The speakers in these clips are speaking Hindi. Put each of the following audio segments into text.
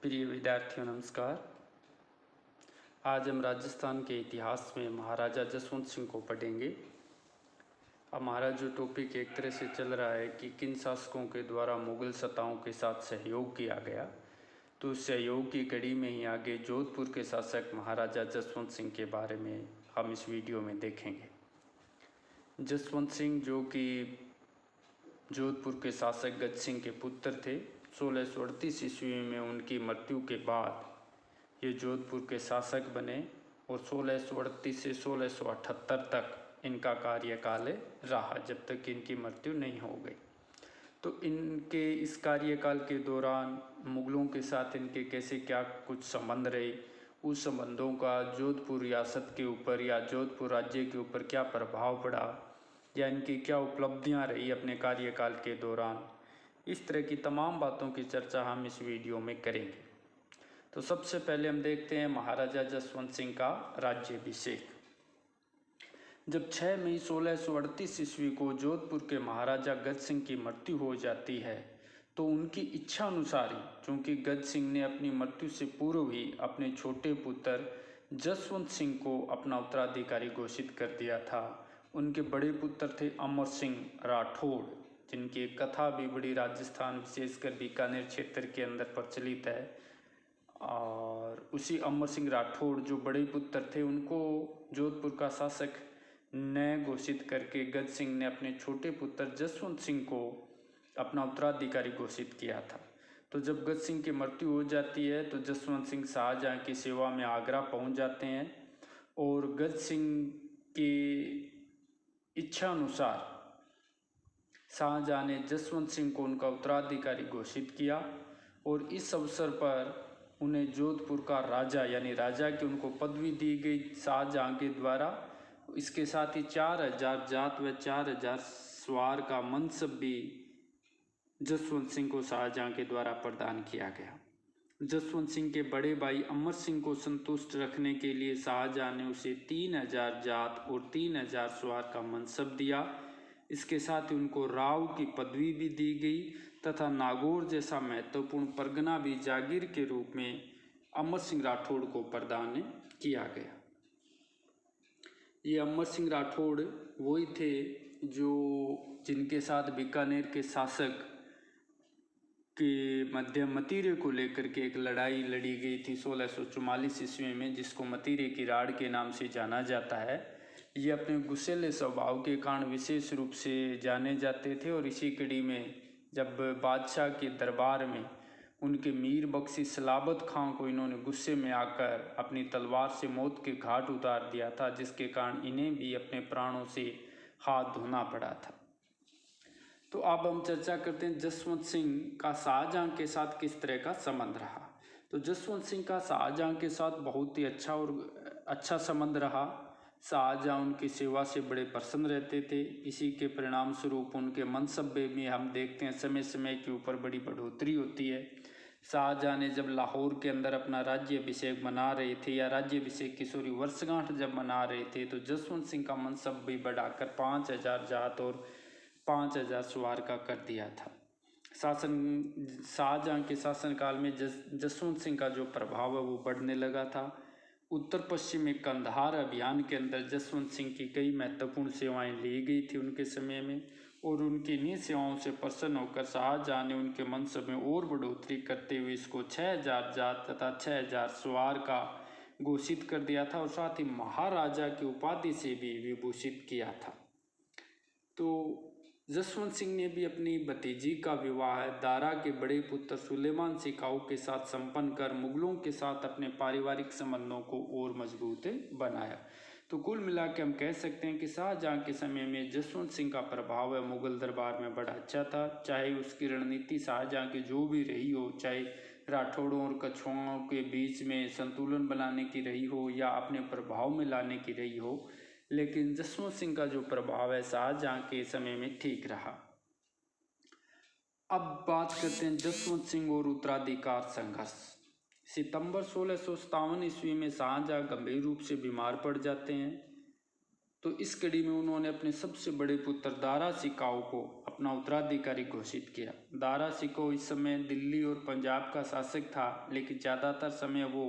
प्रिय विद्यार्थियों नमस्कार। आज हम राजस्थान के इतिहास में महाराजा जसवंत सिंह को पढ़ेंगे। हमारा जो टॉपिक एक तरह से चल रहा है कि किन शासकों के द्वारा मुग़ल सत्ताओं के साथ सहयोग किया गया, तो उस सहयोग की कड़ी में ही आगे जोधपुर के शासक महाराजा जसवंत सिंह के बारे में हम इस वीडियो में देखेंगे। जसवंत सिंह जो कि जोधपुर के शासक गज सिंह के पुत्र थे, 1638 ईस्वी में उनकी मृत्यु के बाद ये जोधपुर के शासक बने और 1638 से 1678 तक इनका कार्यकाल रहा, जब तक इनकी मृत्यु नहीं हो गई। तो इनके इस कार्यकाल के दौरान मुग़लों के साथ इनके कैसे क्या कुछ संबंध रहे, उस संबंधों का जोधपुर रियासत के ऊपर या जोधपुर राज्य के ऊपर क्या प्रभाव पड़ा या इनकी क्या उपलब्धियां रही अपने कार्यकाल के दौरान, इस तरह की तमाम बातों की चर्चा हम इस वीडियो में करेंगे। तो सबसे पहले हम देखते हैं महाराजा जसवंत सिंह का राज्याभिषेक। जब 6 मई 1638 ईस्वी को जोधपुर के महाराजा गज सिंह की मृत्यु हो जाती है, तो उनकी इच्छा अनुसार ही, चूँकि गज सिंह ने अपनी मृत्यु से पूर्व ही अपने छोटे पुत्र जसवंत सिंह को अपना उत्तराधिकारी घोषित कर दिया था। उनके बड़े पुत्र थे अमर सिंह राठौड़, जिनकी एक कथा भी बड़ी राजस्थान विशेषकर बीकानेर क्षेत्र के अंदर प्रचलित है। और उसी अमर सिंह राठौड़ जो बड़े पुत्र थे, उनको जोधपुर का शासक ने घोषित करके गज सिंह ने अपने छोटे पुत्र जसवंत सिंह को अपना उत्तराधिकारी घोषित किया था। तो जब गज सिंह की मृत्यु हो जाती है तो जसवंत सिंह शाहजहाँ की सेवा में आगरा पहुंच जाते हैं और गज सिंह की इच्छा अनुसार शाहजहाँ ने जसवंत सिंह को उनका उत्तराधिकारी घोषित किया और इस अवसर पर उन्हें जोधपुर का राजा यानी राजा की उनको पदवी दी गई शाहजहाँ के द्वारा। इसके साथ ही 4000 जात व 4000 सवार का मनसब भी जसवंत सिंह को शाहजहाँ के द्वारा प्रदान किया गया। जसवंत सिंह के बड़े भाई अमर सिंह को संतुष्ट रखने के लिए शाहजहाँ ने उसे 3000 जात और 3000 सवार का मनसब दिया। इसके साथ ही उनको राव की पदवी भी दी गई तथा नागौर जैसा महत्वपूर्ण परगना भी जागीर के रूप में अमर सिंह राठौड़ को प्रदान किया गया। ये अमर सिंह राठौड़ वही थे जो जिनके साथ बीकानेर के शासक के मध्य मतीरे को लेकर के एक लड़ाई लड़ी गई थी 1644 ईस्वी में, जिसको मतीरे की राड़ के नाम से जाना जाता है। ये अपने गुस्सेले स्वभाव के कारण विशेष रूप से जाने जाते थे और इसी कड़ी में जब बादशाह के दरबार में उनके मीर बख्शी सलाबत खां को इन्होंने गुस्से में आकर अपनी तलवार से मौत के घाट उतार दिया था, जिसके कारण इन्हें भी अपने प्राणों से हाथ धोना पड़ा था। तो अब हम चर्चा करते हैं जसवंत सिंह का शाहजहाँ के साथ किस तरह का संबंध रहा। तो जसवंत सिंह का शाहजहाँ के साथ बहुत ही अच्छा संबंध रहा। शाहजहाँ उनकी सेवा से बड़े प्रसन्न रहते थे। इसी के परिणाम स्वरूप उनके मनसब में हम देखते हैं समय समय के ऊपर बड़ी बढ़ोतरी होती है। शाहजहाँ ने जब लाहौर के अंदर अपना राज्याभिषेक मना रहे थे या राज्याभिषेक की वर्षगांठ जब मना रहे थे, तो जसवंत सिंह का मनसब भी बढ़ाकर 5000 जात और 5000 सवार का कर दिया था। शाहजहाँ के शासनकाल में जसवंत सिंह का जो प्रभाव है वो बढ़ने लगा था। उत्तर पश्चिम में कंधार अभियान के अंदर जसवंत सिंह की कई महत्वपूर्ण सेवाएं ली गई थी उनके समय में, और उनकी इन्हीं सेवाओं से प्रसन्न होकर शाहजहाँ ने उनके मनसब में और बढ़ोतरी करते हुए इसको 6000 जात तथा 6000 सवार का घोषित कर दिया था और साथ ही महाराजा की उपाधि से भी विभूषित किया था। तो जसवंत सिंह ने भी अपनी भतीजी का विवाह दारा के बड़े पुत्र सुलेमान सिकाऊ के साथ संपन्न कर मुगलों के साथ अपने पारिवारिक संबंधों को और मजबूत बनाया। तो कुल मिला के हम कह सकते हैं कि शाहजहाँ के समय में जसवंत सिंह का प्रभाव है मुगल दरबार में बड़ा अच्छा था। चाहे उसकी रणनीति शाहजहाँ की जो भी रही हो, चाहे राठौड़ों और कछुआओं के बीच में संतुलन बनाने की रही हो या अपने प्रभाव में लाने की रही हो, लेकिन जसवंत सिंह का जो प्रभाव है शाहजहाँ के समय में ठीक रहा। अब बात करते हैं जसवंत सिंह और उत्तराधिकार संघर्ष। सितंबर 1657 ईस्वी में शाहजहाँ गंभीर रूप से बीमार पड़ जाते हैं तो इस कड़ी में उन्होंने अपने सबसे बड़े पुत्र दारा शिकोह को अपना उत्तराधिकारी घोषित किया। दारा शिकोह इस समय दिल्ली और पंजाब का शासक था, लेकिन ज़्यादातर समय वो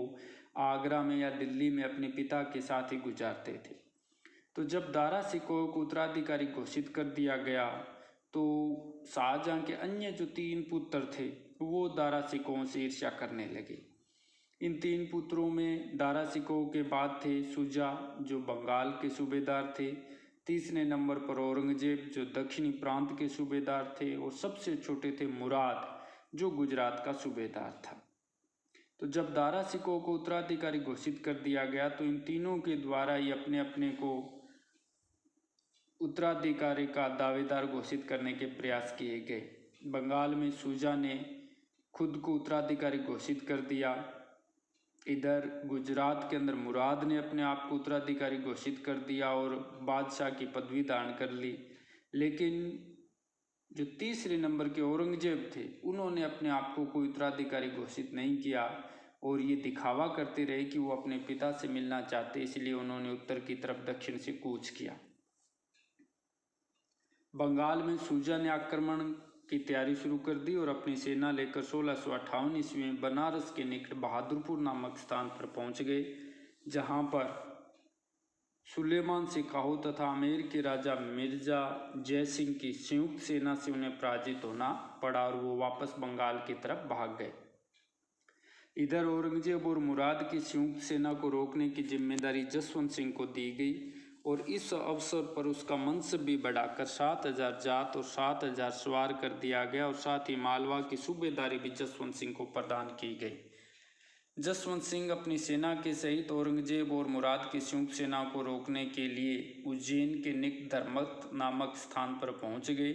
आगरा में या दिल्ली में अपने पिता के साथ ही गुजारते थे। तो जब दारा शिकोह को उत्तराधिकारी घोषित कर दिया गया तो शाहजहां के अन्य जो 3 पुत्र थे वो दारा शिकोह से ईर्ष्या करने लगे। इन 3 पुत्रों में दारा शिकोह के बाद थे शुजा जो बंगाल के सूबेदार थे, तीसरे नंबर पर औरंगजेब जो दक्षिणी प्रांत के सूबेदार थे, और सबसे छोटे थे मुराद जो गुजरात का सूबेदार था। तो जब दारा शिकोह को उत्तराधिकारी घोषित कर दिया गया तो इन तीनों के द्वारा ही अपने अपने को उत्तराधिकारी का दावेदार घोषित करने के प्रयास किए गए। बंगाल में शुजा ने खुद को उत्तराधिकारी घोषित कर दिया, इधर गुजरात के अंदर मुराद ने अपने आप को उत्तराधिकारी घोषित कर दिया और बादशाह की पदवी धारण कर ली। लेकिन जो तीसरे नंबर के औरंगजेब थे उन्होंने अपने आप को कोई उत्तराधिकारी घोषित नहीं किया और ये दिखावा करते रहे कि वो अपने पिता से मिलना चाहते, इसलिए उन्होंने उत्तर की तरफ दक्षिण से कूच किया। बंगाल में शुजा ने आक्रमण की तैयारी शुरू कर दी और अपनी सेना लेकर 1658 ईस्वी में बनारस के निकट बहादुरपुर नामक स्थान पर पहुंच गए, जहां पर सुलेमान शिकोह तथा आमेर के राजा मिर्जा जयसिंह की संयुक्त सेना से उन्हें पराजित होना पड़ा और वो वापस बंगाल की तरफ भाग गए। इधर औरंगजेब और मुराद की संयुक्त सेना को रोकने की जिम्मेदारी जसवंत सिंह को दी गई और इस अवसर पर उसका मनसब भी बढ़ाकर 7000 जात और 7000 सवार कर दिया गया और साथ ही मालवा की सूबेदारी भी जसवंत सिंह को प्रदान की गई। जसवंत सिंह अपनी सेना के सहित औरंगजेब और मुराद की संयुक्त सेना को रोकने के लिए उज्जैन के निकट धर्मत नामक स्थान पर पहुंच गए,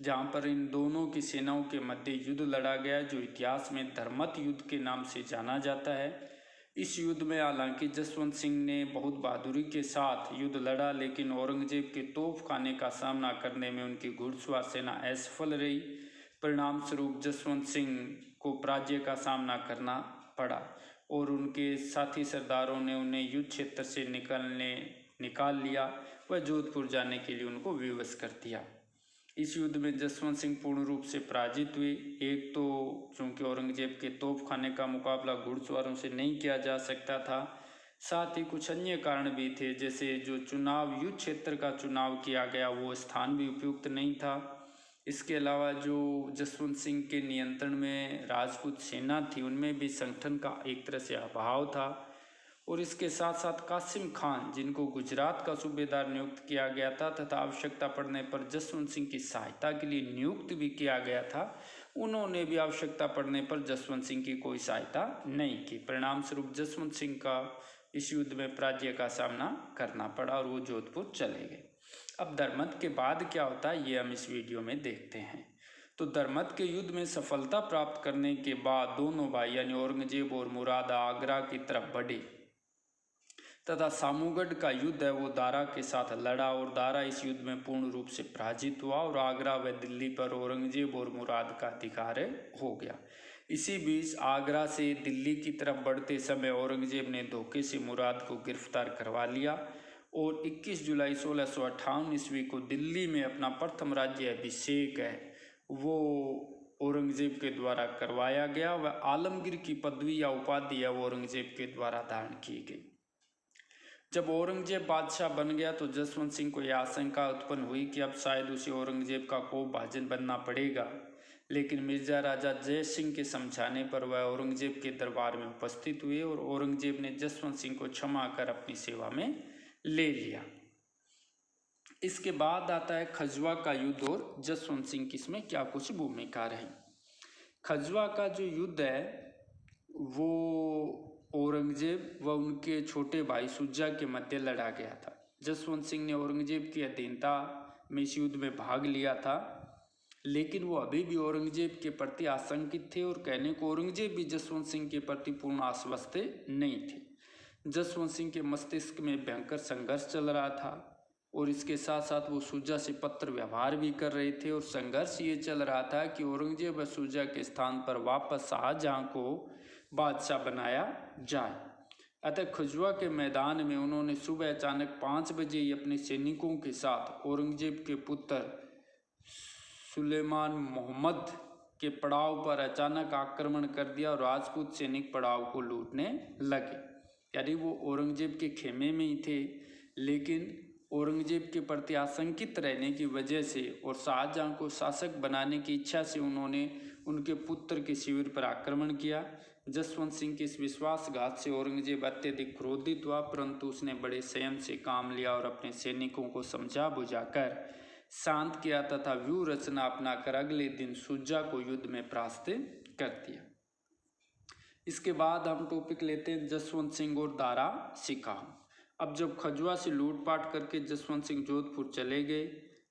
जहां पर इन दोनों की सेनाओं के मध्य युद्ध लड़ा गया जो इतिहास में धर्मत युद्ध के नाम से जाना जाता है। इस युद्ध में हालांकि जसवंत सिंह ने बहुत बहादुरी के साथ युद्ध लड़ा, लेकिन औरंगजेब के तोप खाने का सामना करने में उनकी घुड़सवार सेना असफल रही। परिणाम स्वरूप जसवंत सिंह को पराजय का सामना करना पड़ा और उनके साथी सरदारों ने उन्हें युद्ध क्षेत्र से निकाल लिया व जोधपुर जाने के लिए उनको विवश कर दिया। इस युद्ध में जसवंत सिंह पूर्ण रूप से पराजित हुए। एक तो चूंकि औरंगजेब के तोपखाने का मुकाबला घुड़सवारों से नहीं किया जा सकता था, साथ ही कुछ अन्य कारण भी थे, जैसे जो चुनाव युद्ध क्षेत्र का चुनाव किया गया वो स्थान भी उपयुक्त नहीं था। इसके अलावा जो जसवंत सिंह के नियंत्रण में राजपूत सेना थी उनमें भी संगठन का एक तरह से अभाव था और इसके साथ साथ कासिम खान जिनको गुजरात का सूबेदार नियुक्त किया गया था तथा आवश्यकता पड़ने पर जसवंत सिंह की सहायता के लिए नियुक्त भी किया गया था, उन्होंने भी आवश्यकता पड़ने पर जसवंत सिंह की कोई सहायता नहीं की। परिणाम स्वरूप जसवंत सिंह का इस युद्ध में पराजय का सामना करना पड़ा और वो जोधपुर चले गए। अब धर्मत के बाद क्या होता है ये हम इस वीडियो में देखते हैं। तो धर्मत के युद्ध में सफलता प्राप्त करने के बाद दोनों भाई यानी औरंगजेब और मुराद आगरा की तरफ बढ़े तथा सामूगढ़ का युद्ध है वो दारा के साथ लड़ा और दारा इस युद्ध में पूर्ण रूप से पराजित हुआ और आगरा व दिल्ली पर औरंगजेब और मुराद का अधिकार हो गया। इसी बीच आगरा से दिल्ली की तरफ बढ़ते समय औरंगजेब ने धोखे से मुराद को गिरफ्तार करवा लिया और 21 जुलाई 1658 ईस्वी को दिल्ली में अपना प्रथम राज्य अभिषेक है वो औरंगजेब के द्वारा करवाया गया व आलमगीर की पदवी या उपाधि है वो औरंगजेब के द्वारा धारण की गई। जब औरंगजेब बादशाह बन गया तो जसवंत सिंह को यह आशंका उत्पन्न हुई कि अब शायद उसे औरंगजेब का कोप भाजन बनना पड़ेगा, लेकिन मिर्जा राजा जय सिंह के समझाने पर वह औरंगजेब के दरबार में उपस्थित हुए और औरंगजेब ने जसवंत सिंह को क्षमा कर अपनी सेवा में ले लिया। इसके बाद आता है खजवा का युद्ध और जसवंत सिंह की इसमें क्या कुछ भूमिका रही। खजवा का जो युद्ध है वो औरंगजेब व उनके छोटे भाई शुजा के मध्य लड़ा गया था। जसवंत सिंह ने औरंगजेब की अधीनता में इस युद्ध में भाग लिया था, लेकिन वो अभी भी औरंगजेब के प्रति आशंकित थे और कहने को औरंगजेब भी जसवंत सिंह के प्रति पूर्ण आश्वस्त नहीं थे। जसवंत सिंह के मस्तिष्क में भयंकर संघर्ष चल रहा था और इसके साथ साथ वो शुजा से पत्र व्यवहार भी कर रहे थे और संघर्ष ये चल रहा था कि औरंगजेब व शुजा के स्थान पर वापस शाहजहां को बादशाह बनाया जाए। अतः खजुआ के मैदान में उन्होंने सुबह अचानक 5 बजे ही अपने सैनिकों के साथ औरंगजेब के पुत्र सुलेमान मोहम्मद के पड़ाव पर अचानक आक्रमण कर दिया और राजपूत सैनिक पड़ाव को लूटने लगे। यानी वो औरंगजेब के खेमे में ही थे, लेकिन औरंगजेब के प्रति आशंकित रहने की वजह से और शाहजहां को शासक बनाने की इच्छा से उन्होंने उनके पुत्र के शिविर पर आक्रमण किया। जसवंत सिंह के इस विश्वासघात से औरंगजेब अत्यधिक क्रोधित हुआ, परंतु उसने बड़े संयम से काम लिया और अपने सैनिकों को समझा बुझाकर शांत किया तथा व्यूह रचना अपनाकर अगले दिन शुजा को युद्ध में परास्त कर दिया। इसके बाद हम टॉपिक लेते हैं जसवंत सिंह और दारा सिकाम। अब जब खजुआ से लूटपाट करके जसवंत सिंह जोधपुर चले गए,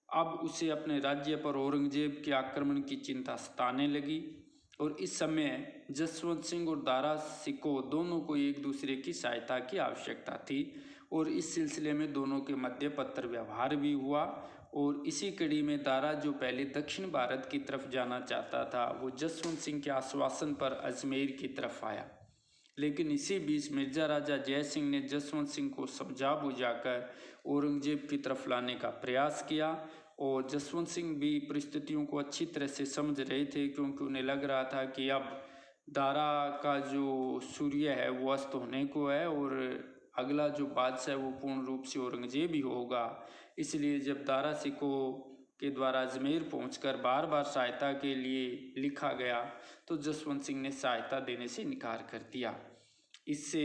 अब उसे अपने राज्य पर औरंगजेब के आक्रमण की चिंता सताने लगी और इस समय जसवंत सिंह और दारा सिकोह दोनों को एक दूसरे की सहायता की आवश्यकता थी और इस सिलसिले में दोनों के मध्य पत्र व्यवहार भी हुआ। और इसी कड़ी में दारा, जो पहले दक्षिण भारत की तरफ जाना चाहता था, वो जसवंत सिंह के आश्वासन पर अजमेर की तरफ आया। लेकिन इसी बीच मिर्जा राजा जय सिंह ने जसवंत सिंह को समझा बुझाकर औरंगजेब की तरफ लाने का प्रयास किया और जसवंत सिंह भी परिस्थितियों को अच्छी तरह से समझ रहे थे, क्योंकि उन्हें लग रहा था कि अब दारा का जो सूर्य है वो अस्त होने को है और अगला जो बादशाह है वो पूर्ण रूप से औरंगजेब ही होगा। इसलिए जब दारा सिकोह के द्वारा अजमेर पहुंचकर बार बार सहायता के लिए लिखा गया तो जसवंत सिंह ने सहायता देने से इनकार कर दिया। इससे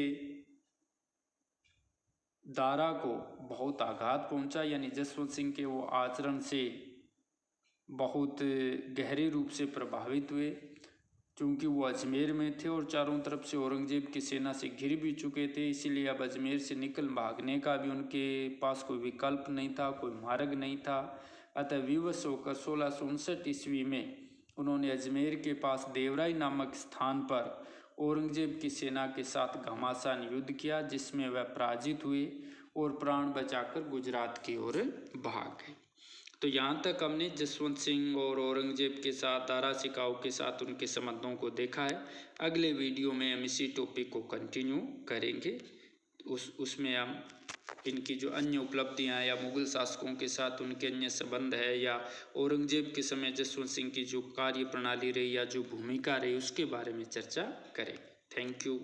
दारा को बहुत आघात पहुंचा, यानी जसवंत सिंह के वो आचरण से बहुत गहरे रूप से प्रभावित हुए, क्योंकि वो अजमेर में थे और चारों तरफ से औरंगजेब की सेना से घिर भी चुके थे। इसीलिए अब अजमेर से निकल भागने का भी उनके पास कोई विकल्प नहीं था, कोई मार्ग नहीं था। अतः विवश होकर 1659 ईस्वी में उन्होंने अजमेर के पास देवराई नामक स्थान पर औरंगजेब की सेना के साथ घमासान युद्ध किया, जिसमें वह पराजित हुए और प्राण बचाकर गुजरात की ओर भाग गए। तो यहाँ तक हमने जसवंत सिंह और औरंगजेब के साथ, दारा सिकाओ के साथ उनके संबंधों को देखा है। अगले वीडियो में हम इसी टॉपिक को कंटिन्यू करेंगे। उसमें हम इनकी जो अन्य उपलब्धियाँ या मुग़ल शासकों के साथ उनके अन्य संबंध है या औरंगजेब के समय जसवंत सिंह की जो कार्य प्रणाली रही या जो भूमिका रही उसके बारे में चर्चा करेंगे। Thank you.